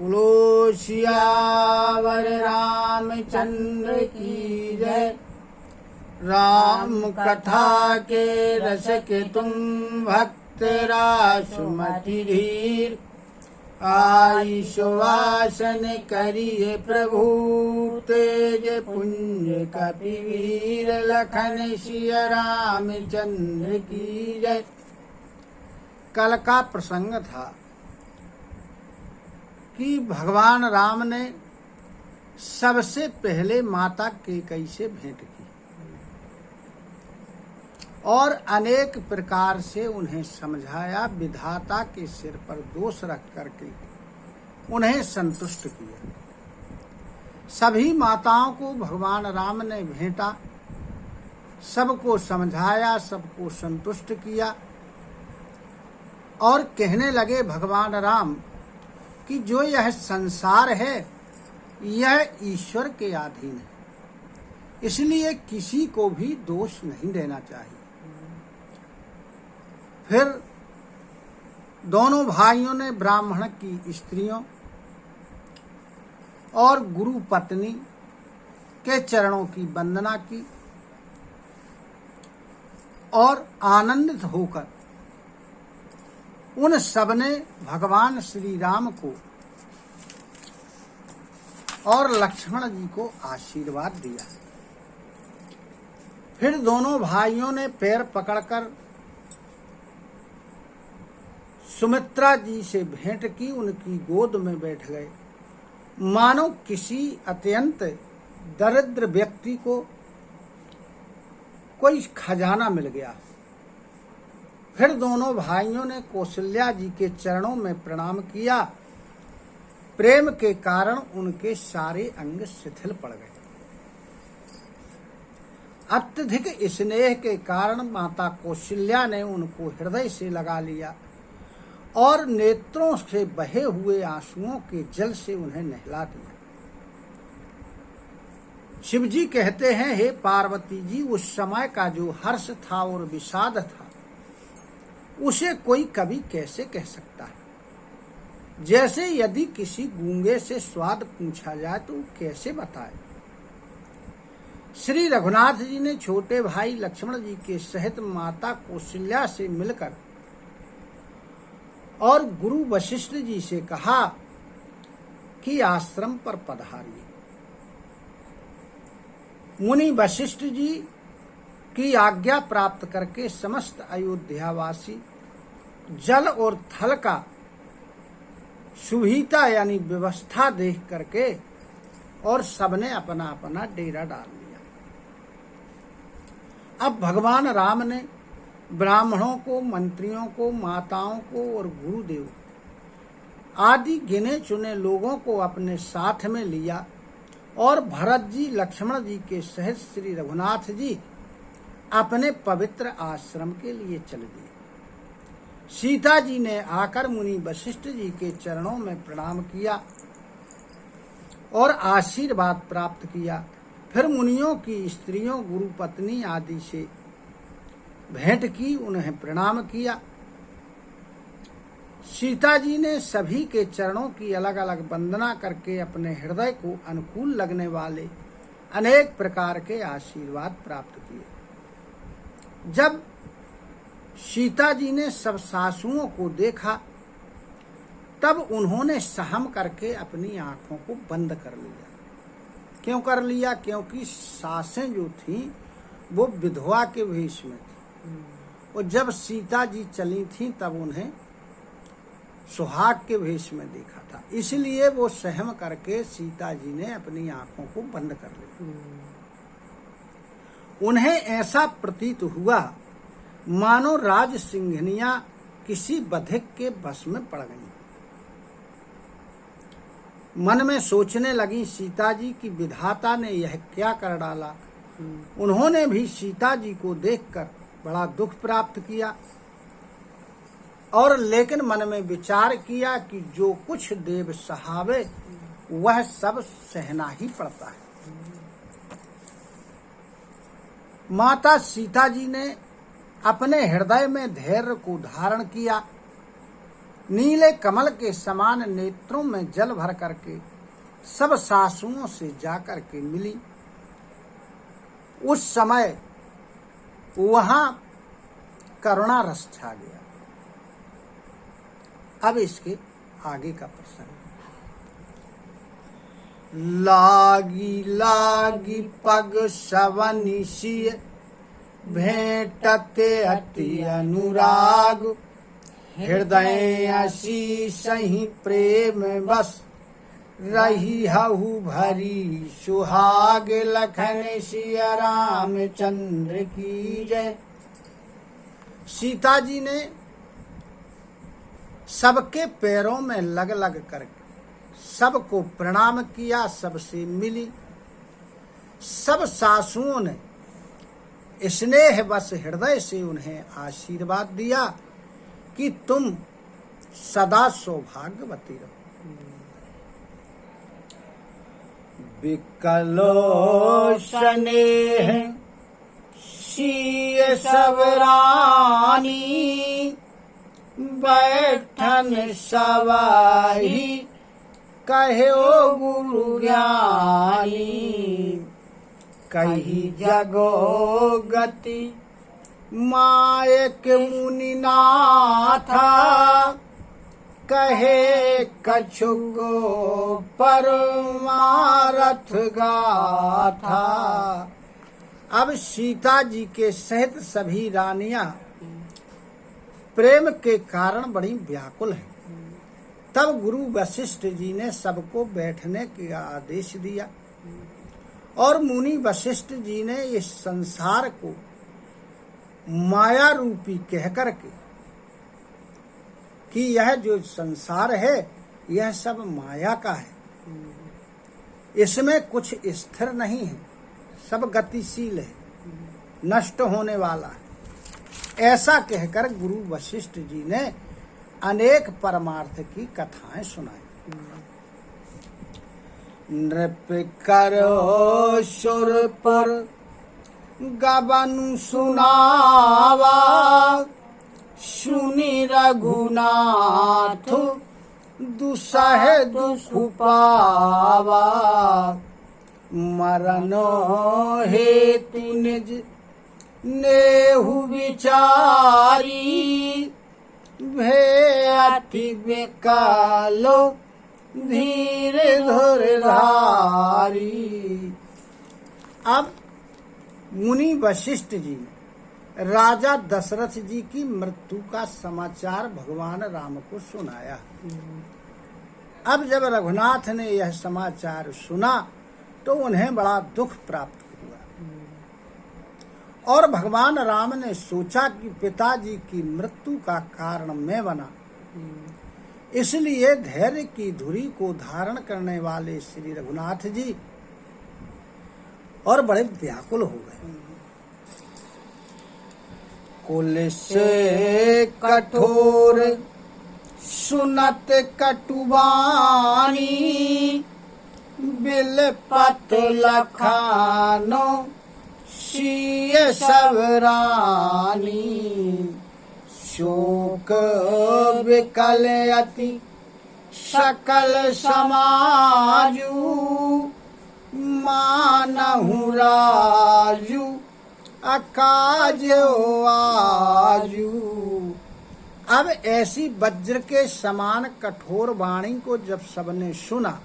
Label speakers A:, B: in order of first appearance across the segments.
A: बोलो सियावर रामचंद्र की जय। राम कथा के रस के तुम भक्त रासुमति धीर। आई सुवासन करिए प्रभु तेज पुंज कपिवीर। लखन सिया रामचंद्र की जय। कल का प्रसंग था कि भगवान राम ने सबसे पहले माता कैकेयी से भेंट की और अनेक प्रकार से उन्हें समझाया। विधाता के सिर पर दोष रख करके उन्हें संतुष्ट किया। सभी माताओं को भगवान राम ने भेंटा, सबको समझाया, सबको संतुष्ट किया और कहने लगे भगवान राम कि जो यह संसार है यह ईश्वर के अधीन है, इसलिए किसी को भी दोष नहीं देना चाहिए। फिर दोनों भाइयों ने ब्राह्मण की स्त्रियों और गुरु पत्नी के चरणों की वंदना की और आनंदित होकर उन सबने भगवान श्री राम को और लक्ष्मण जी को आशीर्वाद दिया। फिर दोनों भाइयों ने पैर पकड़कर सुमित्रा जी से भेंट की, उनकी गोद में बैठ गए, मानो किसी अत्यंत दरिद्र व्यक्ति को कोई खजाना मिल गया। फिर दोनों भाइयों ने कौशल्या जी के चरणों में प्रणाम किया। प्रेम के कारण उनके सारे अंग शिथिल पड़ गए। अत्यधिक स्नेह के कारण माता कौशल्या ने उनको हृदय से लगा लिया और नेत्रों से बहे हुए आंसुओं के जल से उन्हें नहला दिया। शिव जी कहते हैं, हे पार्वती जी, उस समय का जो हर्ष था और विषाद था उसे कोई कवि कैसे कह सकता है। जैसे यदि किसी गूंगे से स्वाद पूछा जाए तो कैसे बताए। श्री रघुनाथ जी ने छोटे भाई लक्ष्मण जी के सहित माता कौशल्या से मिलकर और गुरु वशिष्ठ जी से कहा कि आश्रम पर पधारिए। मुनि वशिष्ठ जी की आज्ञा प्राप्त करके समस्त अयोध्यावासी जल और थल का सुविधा यानी व्यवस्था देख करके और सबने अपना अपना डेरा डाल लिया। अब भगवान राम ने ब्राह्मणों को, मंत्रियों को, माताओं को और गुरुदेव आदि गिने चुने लोगों को अपने साथ में लिया और भरत जी, लक्ष्मण जी के सहित श्री रघुनाथ जी अपने पवित्र आश्रम के लिए चल दिए। सीता जी ने आकर मुनि वशिष्ठ जी के चरणों में प्रणाम किया और आशीर्वाद प्राप्त किया। फिर मुनियों की स्त्रियों, गुरु पत्नी आदि से भेंट की, उन्हें प्रणाम किया। सीता जी ने सभी के चरणों की अलग अलग वंदना करके अपने हृदय को अनुकूल लगने वाले अनेक प्रकार के आशीर्वाद प्राप्त किए। जब सीता जी ने सब सासुओं को देखा तब उन्होंने सहम करके अपनी आंखों को बंद कर लिया। क्यों कर लिया? क्योंकि सासें जो थीं वो विधवा के वेश में थी और जब सीता जी चली थीं तब उन्हें सुहाग के वेश में देखा था, इसलिए वो सहम करके सीता जी ने अपनी आंखों को बंद कर लिया। उन्हें ऐसा प्रतीत हुआ मानो राज सिंघनियां किसी बधिक के बस में पड़ गईं। मन में सोचने लगी सीता जी की विधाता ने यह क्या कर डाला। उन्होंने भी सीता जी को देखकर बड़ा दुख प्राप्त किया और लेकिन मन में विचार किया कि जो कुछ देव सहावे वह सब सहना ही पड़ता है। माता सीता जी ने अपने हृदय में धैर्य को धारण किया नीले कमल के समान नेत्रों में जल भर करके सब सासुओं से जाकर के मिली। उस समय वहां करुणा रस छा गया। अब इसके आगे का प्रसंग। लागी लागी पग सवनि सिय, भेंटते अति अनुराग, हृदय असी सही प्रेम बस, रही हहु भरी सुहाग, लखन सिया रामचंद्र की जय। सीता जी ने सबके पैरों में लग लग करके सबको प्रणाम किया, सबसे मिली। सब सासुओं ने स्नेह बस हृदय से उन्हें आशीर्वाद दिया कि तुम सदा सौभाग्यवती रहो। बिकलो स्नेह सिय सब रानी, बैठन सवाही कहो गुरु ज्ञानी। कही जगो गति मायक मुनि नाथा, कहे कछुको परमारथ गाथा। अब सीता जी के सहित सभी रानियां प्रेम के कारण बड़ी व्याकुल हैं। तब गुरु वशिष्ठ जी ने सबको बैठने का आदेश दिया और मुनि वशिष्ठ जी ने इस संसार को माया रूपी कहकर के कि यह जो संसार है यह सब माया का है, इसमें कुछ स्थिर नहीं है, सब गतिशील है, नष्ट होने वाला है। ऐसा कहकर गुरु वशिष्ठ जी ने अनेक परमार्थ की कथाएं सुनाई। नृप करो सुरपुर गबनु सुनावा, सुनि रघुनाथ दुसह दुख पावा। मरनो हेतु निज नेहु विचारी, भे अति बेकालो धीर धुर धारी। अब मुनि वशिष्ठ जी ने राजा दशरथ जी की मृत्यु का समाचार भगवान राम को सुनाया। अब जब रघुनाथ ने यह समाचार सुना तो उन्हें बड़ा दुख प्राप्त हुआ और भगवान राम ने सोचा कि पिताजी की मृत्यु का कारण मैं बना, इसलिए धैर्य की धुरी को धारण करने वाले श्री रघुनाथ जी और बड़े व्याकुल हो गए। कुल से कठोर सुनत कटुबानी, बिलपत लखानो सिय सब रानी। शोक विकल अति सकल समाजू, मानहु राजू अकाजो आजू। अब ऐसी वज्र के समान कठोर वाणी को जब सबने सुना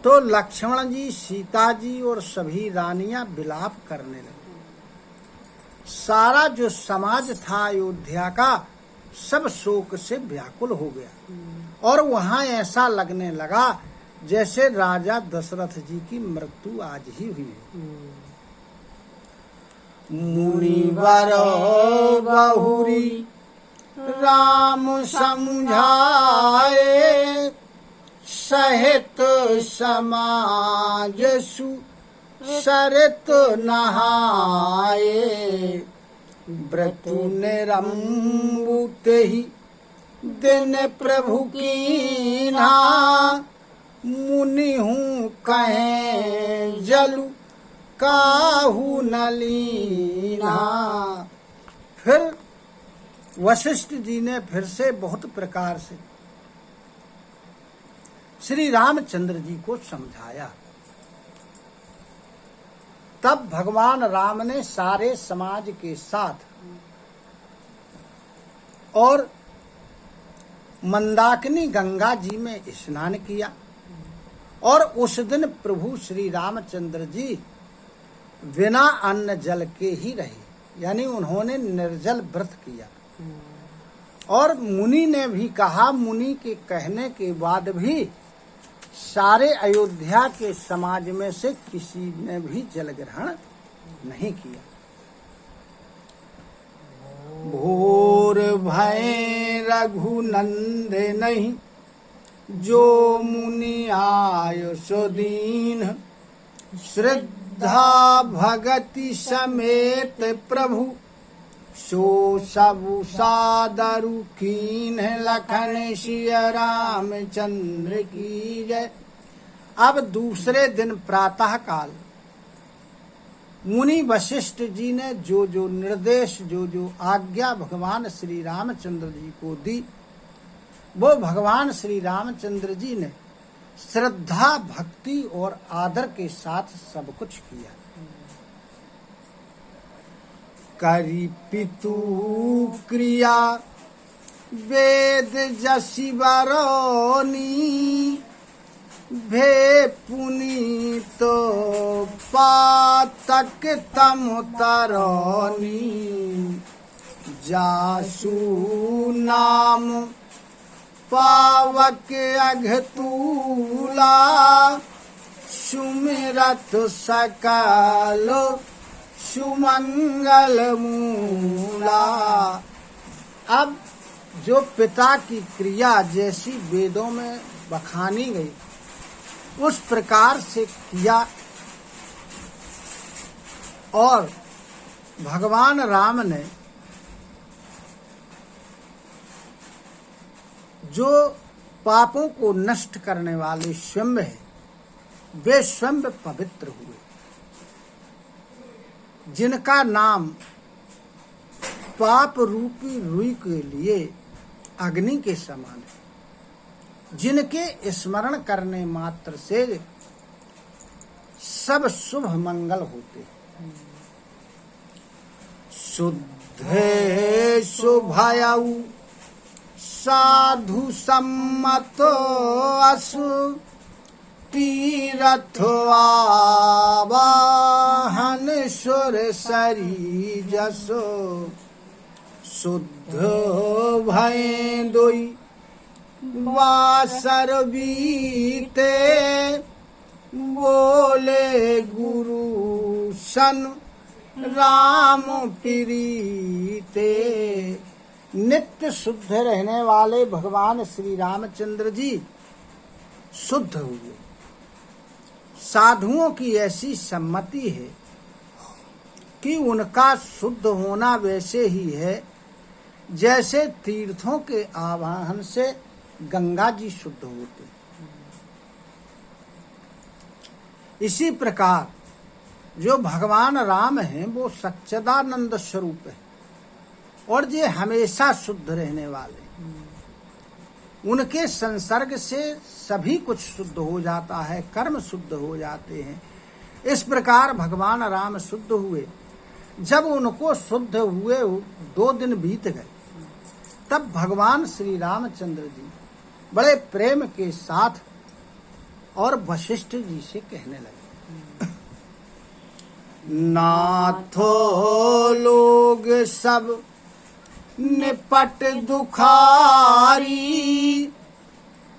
A: तो लक्ष्मण जी, सीता जी और सभी रानियां विलाप करने लगी। सारा जो समाज था अयोध्या का सब शोक से व्याकुल हो गया और वहां ऐसा लगने लगा जैसे राजा दशरथ जी की मृत्यु आज ही हुई। मुनिवर बहुरी राम समझाए, सहित समाज सु सरित नहाए। व्रतु निरंबुते ही दिन प्रभु कीन्हा, मुनि हूँ कहें जलु काहू न लीना। फिर वशिष्ठ जी ने फिर से बहुत प्रकार से श्री रामचंद्र जी को समझाया। तब भगवान राम ने सारे समाज के साथ और मंदाकिनी गंगा जी में स्नान किया और उस दिन प्रभु श्री रामचंद्र जी बिना अन्न जल के ही रहे, यानी उन्होंने निर्जल व्रत किया। और मुनि ने भी कहा, मुनि के कहने के बाद भी सारे अयोध्या के समाज में से किसी ने भी जल ग्रहण नहीं किया। भोर भय रघुनंद नहीं, जो मुनि आयो सो दीन, श्रद्धा भगति समेत प्रभु, सो सबु सादरु कीन, लखन सिय रामचंद्र की जय। अब दूसरे दिन प्रातः काल मुनि वशिष्ठ जी ने जो जो निर्देश, जो जो आज्ञा भगवान श्री रामचंद्र जी को दी, वो भगवान श्री रामचंद्र जी ने श्रद्धा भक्ति और आदर के साथ सब कुछ किया। करी पितु क्रिया वेद जसी बरौनी, भे पुनीत पातक तम तरौनी, जासु नाम पावक अघतूला, सुमिरत सकलो सुमंगल मूला। अब जो पिता की क्रिया जैसी वेदों में बखानी गई, उस प्रकार से किया और भगवान राम ने जो पापों को नष्ट करने वाले स्वयं है, वे स्वयं पवित्र हुए, जिनका नाम पाप रूपी रुई के लिए अग्नि के समान है, जिनके स्मरण करने मात्र से सब शुभ मंगल होते। शुद्धे शुभयऊ साधु सम्मतो असु, तीरथ आवाहन सुर सरी जसो, शुद्ध भय दोई वासर बीते, बोले गुरु सन राम प्रीते। नित्य शुद्ध रहने वाले भगवान श्री रामचंद्र जी शुद्ध हुए। साधुओं की ऐसी सम्मति है कि उनका शुद्ध होना वैसे ही है जैसे तीर्थों के आवाहन से गंगा जी शुद्ध होते। इसी प्रकार जो भगवान राम हैं वो सच्चिदानंद स्वरूप है और ये हमेशा शुद्ध रहने वाले। उनके संसर्ग से सभी कुछ शुद्ध हो जाता है, कर्म शुद्ध हो जाते हैं। इस प्रकार भगवान राम शुद्ध हुए। जब उनको शुद्ध हुए 2 दिन बीत गए, तब भगवान श्री रामचंद्र जी बड़े प्रेम के साथ और वशिष्ठ जी से कहने लगे, नाथो लोग सब निपट दुखारी,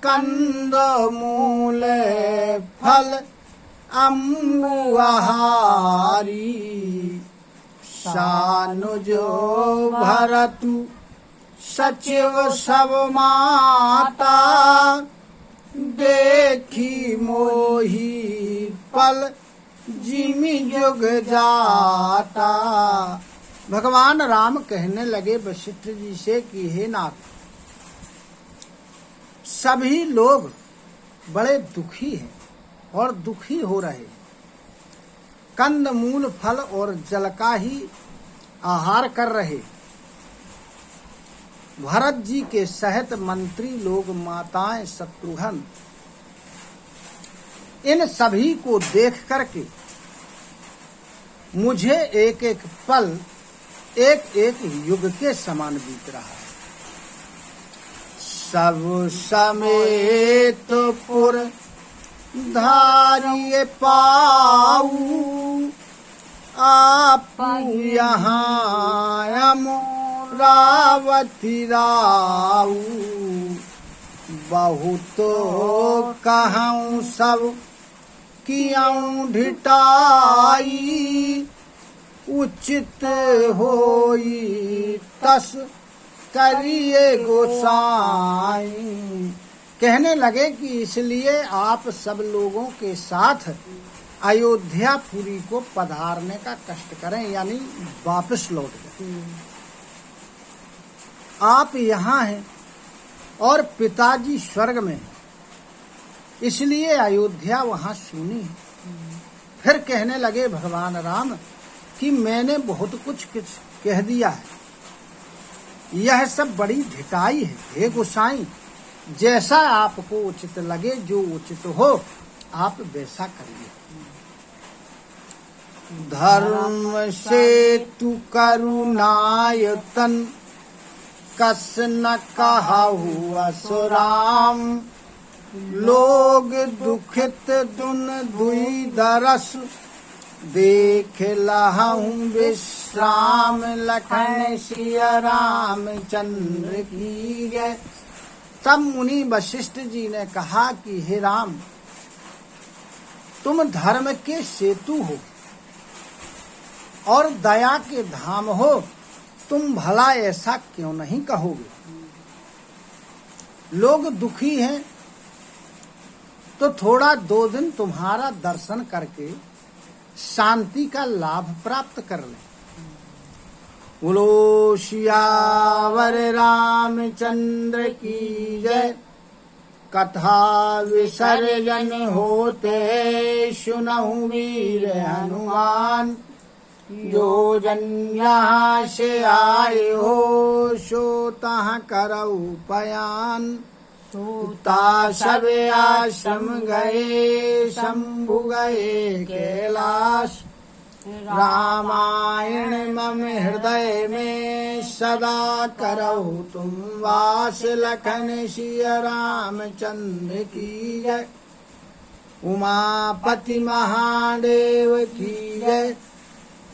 A: कंद मूल फल अम्बु आहारी, सानुजो भरतु सचिव सब माता, देखी मोही पल जिमि जुग जाता। भगवान राम कहने लगे वशिष्ठ जी से कि हे नाथ, सभी लोग बड़े दुखी हैं और दुखी हो रहे हैं। कंद मूल फल और जल का ही आहार कर रहे, भरत जी के सहित मंत्री लोग, माताएं, शत्रुघ्न, इन सभी को देख करके मुझे एक एक पल एक एक युग के समान बीत रहा है। सब समेत पुर धारिये पाऊ, आप यहाँ अमरावती राऊ। बहुत कहूँ सब कियाऊँ ढिठाई, उचित होई तस करिए गोसाई। कहने लगे कि इसलिए आप सब लोगों के साथ अयोध्यापुरी को पधारने का कष्ट करें, यानी वापस लौट जाए। आप यहाँ हैं और पिताजी स्वर्ग में हैं, इसलिए अयोध्या वहाँ सुनी है। फिर कहने लगे भगवान राम कि मैंने बहुत कुछ कह दिया है, यह सब बड़ी ढिठाई है। हे गोसाई, जैसा आपको उचित लगे, जो उचित हो आप वैसा करिए। धर्म से तू करुणायतन, कस न कहु असुराम। लोग दुखित दुन दुई दरस, देख लहूं विश्राम। लखन सिया रामचंद्र की जय। तब मुनि वशिष्ठ जी ने कहा कि हे राम, तुम धर्म के सेतु हो और दया के धाम हो, तुम भला ऐसा क्यों नहीं कहोगे? लोग दुखी हैं तो थोड़ा 2 दिन तुम्हारा दर्शन करके शांति का लाभ प्राप्त कर ले। बोलो सियावर रामचंद्र की जय। कथा विसर्जन होते सुनहु वीर हनुमान। जो जन यहाँ से आए हो, सो तहाँ करऊ पयान। सूता सब आश्रम गए, शंभु गए कैलाश। रामायण मम हृदय में सदा करहु तुम वास। लखन सिया रामचंद्र की जय। उमापति महादेव की जय।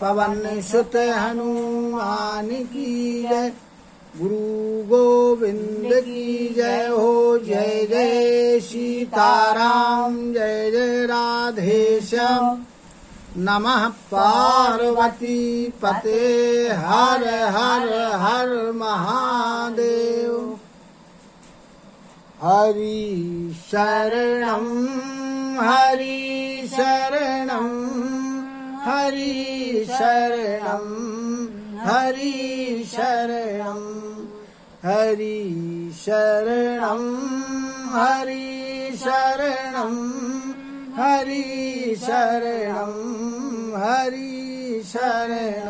A: पवन सुत हनुमान की जय। गुरु गोविंद की जय हो। जय जय सीताराम, जय जय राधेश्याम। नमः पार्वती पते, हर हर हर महादेव। हरि शरणं हरि शरणं, हरि शरणं हरि शरणं, हरि शरणं हरि शरणं, हरि शरणं हरि शरणं।